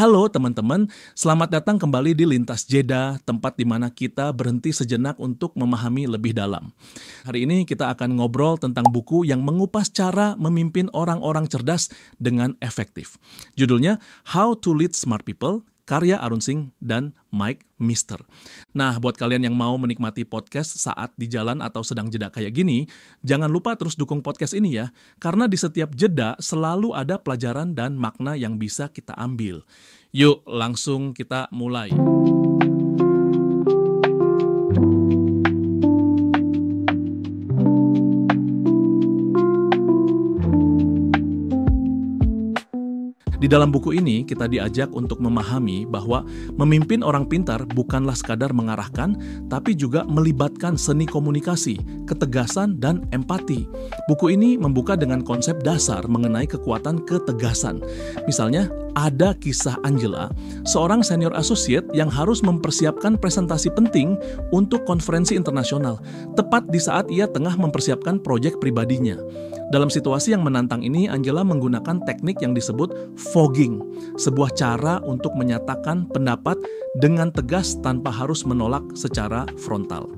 Halo teman-teman, selamat datang kembali di Lintas Jeda, tempat di mana kita berhenti sejenak untuk memahami lebih dalam. Hari ini kita akan ngobrol tentang buku yang mengupas cara memimpin orang-orang cerdas dengan efektif. Judulnya How to Lead Smart People, karya Arun Singh dan Mike Mister. Nah, buat kalian yang mau menikmati podcast saat di jalan atau sedang jeda kayak gini, jangan lupa terus dukung podcast ini ya, karena di setiap jeda selalu ada pelajaran dan makna yang bisa kita ambil. Yuk, langsung kita mulai. Di dalam buku ini, kita diajak untuk memahami bahwa memimpin orang pintar bukanlah sekadar mengarahkan, tapi juga melibatkan seni komunikasi, ketegasan, dan empati. Buku ini membuka dengan konsep dasar mengenai kekuatan ketegasan. Misalnya, ada kisah Angela, seorang senior associate yang harus mempersiapkan presentasi penting untuk konferensi internasional, tepat di saat ia tengah mempersiapkan proyek pribadinya. Dalam situasi yang menantang ini, Angela menggunakan teknik yang disebut fogging, sebuah cara untuk menyatakan pendapat dengan tegas tanpa harus menolak secara frontal.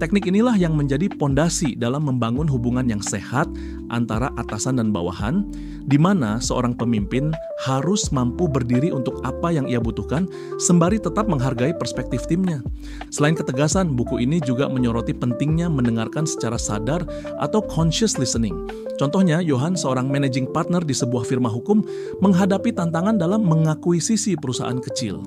Teknik inilah yang menjadi pondasi dalam membangun hubungan yang sehat antara atasan dan bawahan, di mana seorang pemimpin harus mampu berdiri untuk apa yang ia butuhkan, sembari tetap menghargai perspektif timnya. Selain ketegasan, buku ini juga menyoroti pentingnya mendengarkan secara sadar atau conscious listening. Contohnya, Johan, seorang managing partner di sebuah firma hukum, menghadapi tantangan dalam mengakuisisi perusahaan kecil.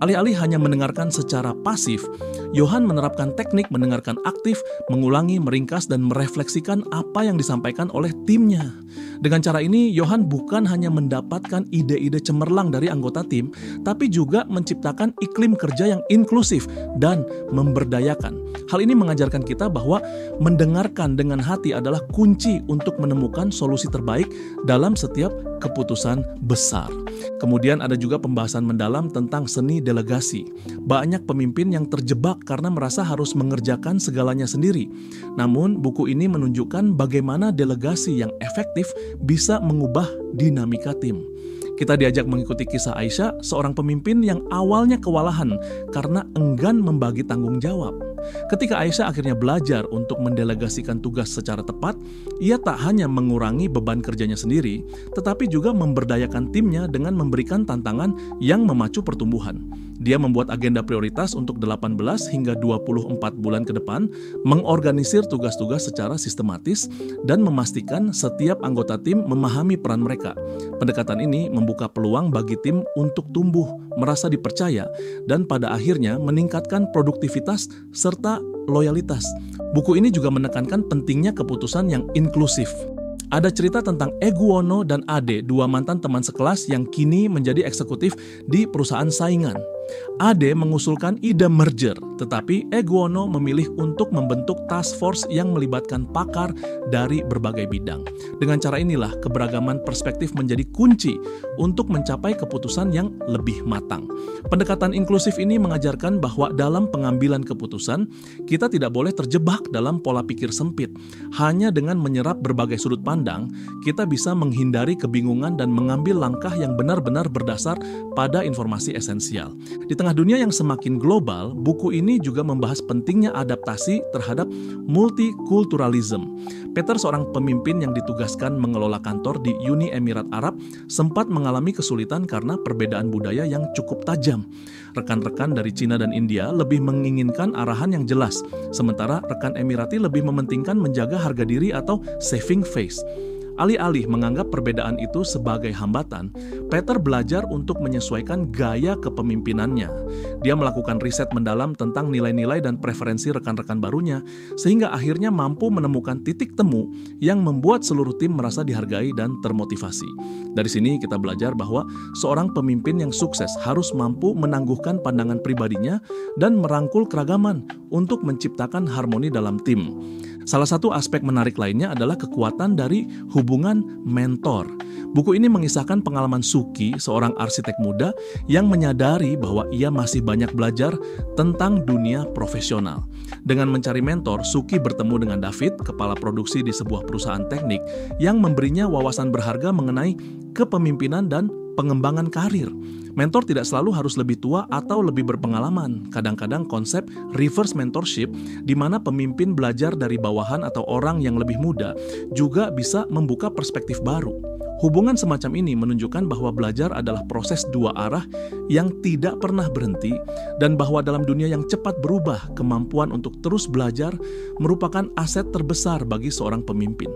Alih-alih hanya mendengarkan secara pasif, Johan menerapkan teknik mendengarkan aktif, mengulangi, meringkas, dan merefleksikan apa yang disampaikan oleh timnya. Dengan cara ini, Johan bukan hanya mendapatkan ide-ide cemerlang dari anggota tim, tapi juga menciptakan iklim kerja yang inklusif dan memberdayakan. Hal ini mengajarkan kita bahwa mendengarkan dengan hati adalah kunci untuk menemukan solusi terbaik dalam setiap keputusan besar. Kemudian ada juga pembahasan mendalam tentang seni delegasi. Banyak pemimpin yang terjebak karena merasa harus mengerjakan segalanya sendiri. Namun, buku ini menunjukkan bagaimana delegasi yang efektif bisa mengubah dinamika tim. Kita diajak mengikuti kisah Aisyah, seorang pemimpin yang awalnya kewalahan karena enggan membagi tanggung jawab. Ketika Aisyah akhirnya belajar untuk mendelegasikan tugas secara tepat, ia tak hanya mengurangi beban kerjanya sendiri, tetapi juga memberdayakan timnya dengan memberikan tantangan yang memacu pertumbuhan. Dia membuat agenda prioritas untuk 18 hingga 24 bulan ke depan, mengorganisir tugas-tugas secara sistematis, dan memastikan setiap anggota tim memahami peran mereka. Pendekatan ini membuka peluang bagi tim untuk tumbuh, merasa dipercaya, dan pada akhirnya meningkatkan produktivitas serta loyalitas. Buku ini juga menekankan pentingnya keputusan yang inklusif. Ada cerita tentang Eguono dan Ade, dua mantan teman sekelas yang kini menjadi eksekutif di perusahaan saingan. Ade mengusulkan ide merger, tetapi Eguono memilih untuk membentuk task force yang melibatkan pakar dari berbagai bidang. Dengan cara inilah keberagaman perspektif menjadi kunci untuk mencapai keputusan yang lebih matang. Pendekatan inklusif ini mengajarkan bahwa dalam pengambilan keputusan, kita tidak boleh terjebak dalam pola pikir sempit. Hanya dengan menyerap berbagai sudut pandang, kita bisa menghindari kebingungan dan mengambil langkah yang benar-benar berdasar pada informasi esensial. Di tengah dunia yang semakin global, buku ini juga membahas pentingnya adaptasi terhadap multikulturalism. Peter, seorang pemimpin yang ditugaskan mengelola kantor di Uni Emirat Arab, sempat mengalami kesulitan karena perbedaan budaya yang cukup tajam. Rekan-rekan dari Cina dan India lebih menginginkan arahan yang jelas, sementara rekan Emirati lebih mementingkan menjaga harga diri atau saving face. Alih-alih menganggap perbedaan itu sebagai hambatan, Peter belajar untuk menyesuaikan gaya kepemimpinannya. Dia melakukan riset mendalam tentang nilai-nilai dan preferensi rekan-rekan barunya, sehingga akhirnya mampu menemukan titik temu yang membuat seluruh tim merasa dihargai dan termotivasi. Dari sini kita belajar bahwa seorang pemimpin yang sukses harus mampu menangguhkan pandangan pribadinya dan merangkul keragaman untuk menciptakan harmoni dalam tim. Salah satu aspek menarik lainnya adalah kekuatan dari hubungan mentor. Buku ini mengisahkan pengalaman Suki, seorang arsitek muda yang menyadari bahwa ia masih banyak belajar tentang dunia profesional. Dengan mencari mentor, Suki bertemu dengan David, kepala produksi di sebuah perusahaan teknik, yang memberinya wawasan berharga mengenai kepemimpinan dan pengembangan karir. Mentor tidak selalu harus lebih tua atau lebih berpengalaman. Kadang-kadang konsep reverse mentorship, di mana pemimpin belajar dari bawahan atau orang yang lebih muda, juga bisa membuka perspektif baru. Hubungan semacam ini menunjukkan bahwa belajar adalah proses dua arah yang tidak pernah berhenti, dan bahwa dalam dunia yang cepat berubah, kemampuan untuk terus belajar merupakan aset terbesar bagi seorang pemimpin.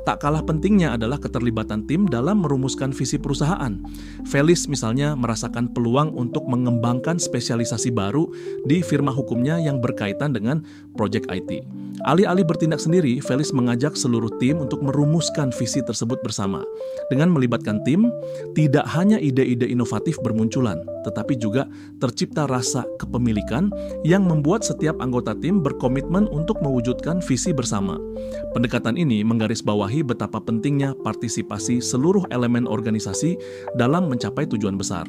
Tak kalah pentingnya adalah keterlibatan tim dalam merumuskan visi perusahaan. Felis misalnya merasakan peluang untuk mengembangkan spesialisasi baru di firma hukumnya yang berkaitan dengan proyek IT. Alih-alih bertindak sendiri, Felis mengajak seluruh tim untuk merumuskan visi tersebut bersama. Dengan melibatkan tim, tidak hanya ide-ide inovatif bermunculan, tetapi juga tercipta rasa kepemilikan yang membuat setiap anggota tim berkomitmen untuk mewujudkan visi bersama. Pendekatan ini menggarisbawahi betapa pentingnya partisipasi seluruh elemen organisasi dalam mencapai tujuan besar.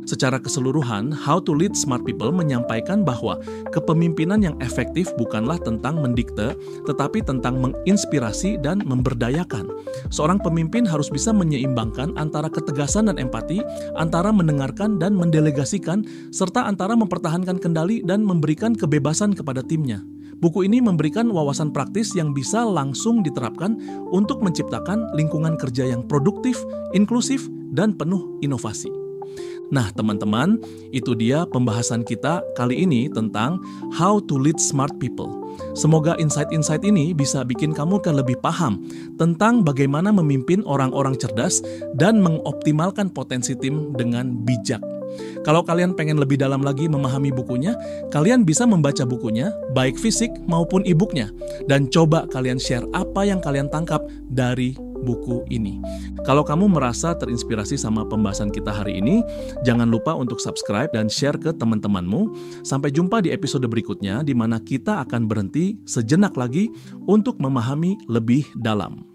Secara keseluruhan, How to Lead Smart People menyampaikan bahwa kepemimpinan yang efektif bukanlah tentang mendikte, tetapi tentang menginspirasi dan memberdayakan. Seorang pemimpin harus bisa menyeimbangkan antara ketegasan dan empati, antara mendengarkan dan mendelegasikan, serta antara mempertahankan kendali dan memberikan kebebasan kepada timnya. Buku ini memberikan wawasan praktis yang bisa langsung diterapkan untuk menciptakan lingkungan kerja yang produktif, inklusif, dan penuh inovasi. Nah teman-teman, itu dia pembahasan kita kali ini tentang How to Lead Smart People. Semoga insight-insight ini bisa bikin kamu lebih paham tentang bagaimana memimpin orang-orang cerdas dan mengoptimalkan potensi tim dengan bijak. Kalau kalian pengen lebih dalam lagi memahami bukunya, kalian bisa membaca bukunya, baik fisik maupun e-booknya. Dan coba kalian share apa yang kalian tangkap dari buku ini. Kalau kamu merasa terinspirasi sama pembahasan kita hari ini, jangan lupa untuk subscribe dan share ke teman-temanmu. Sampai jumpa di episode berikutnya, di mana kita akan berhenti sejenak lagi untuk memahami lebih dalam.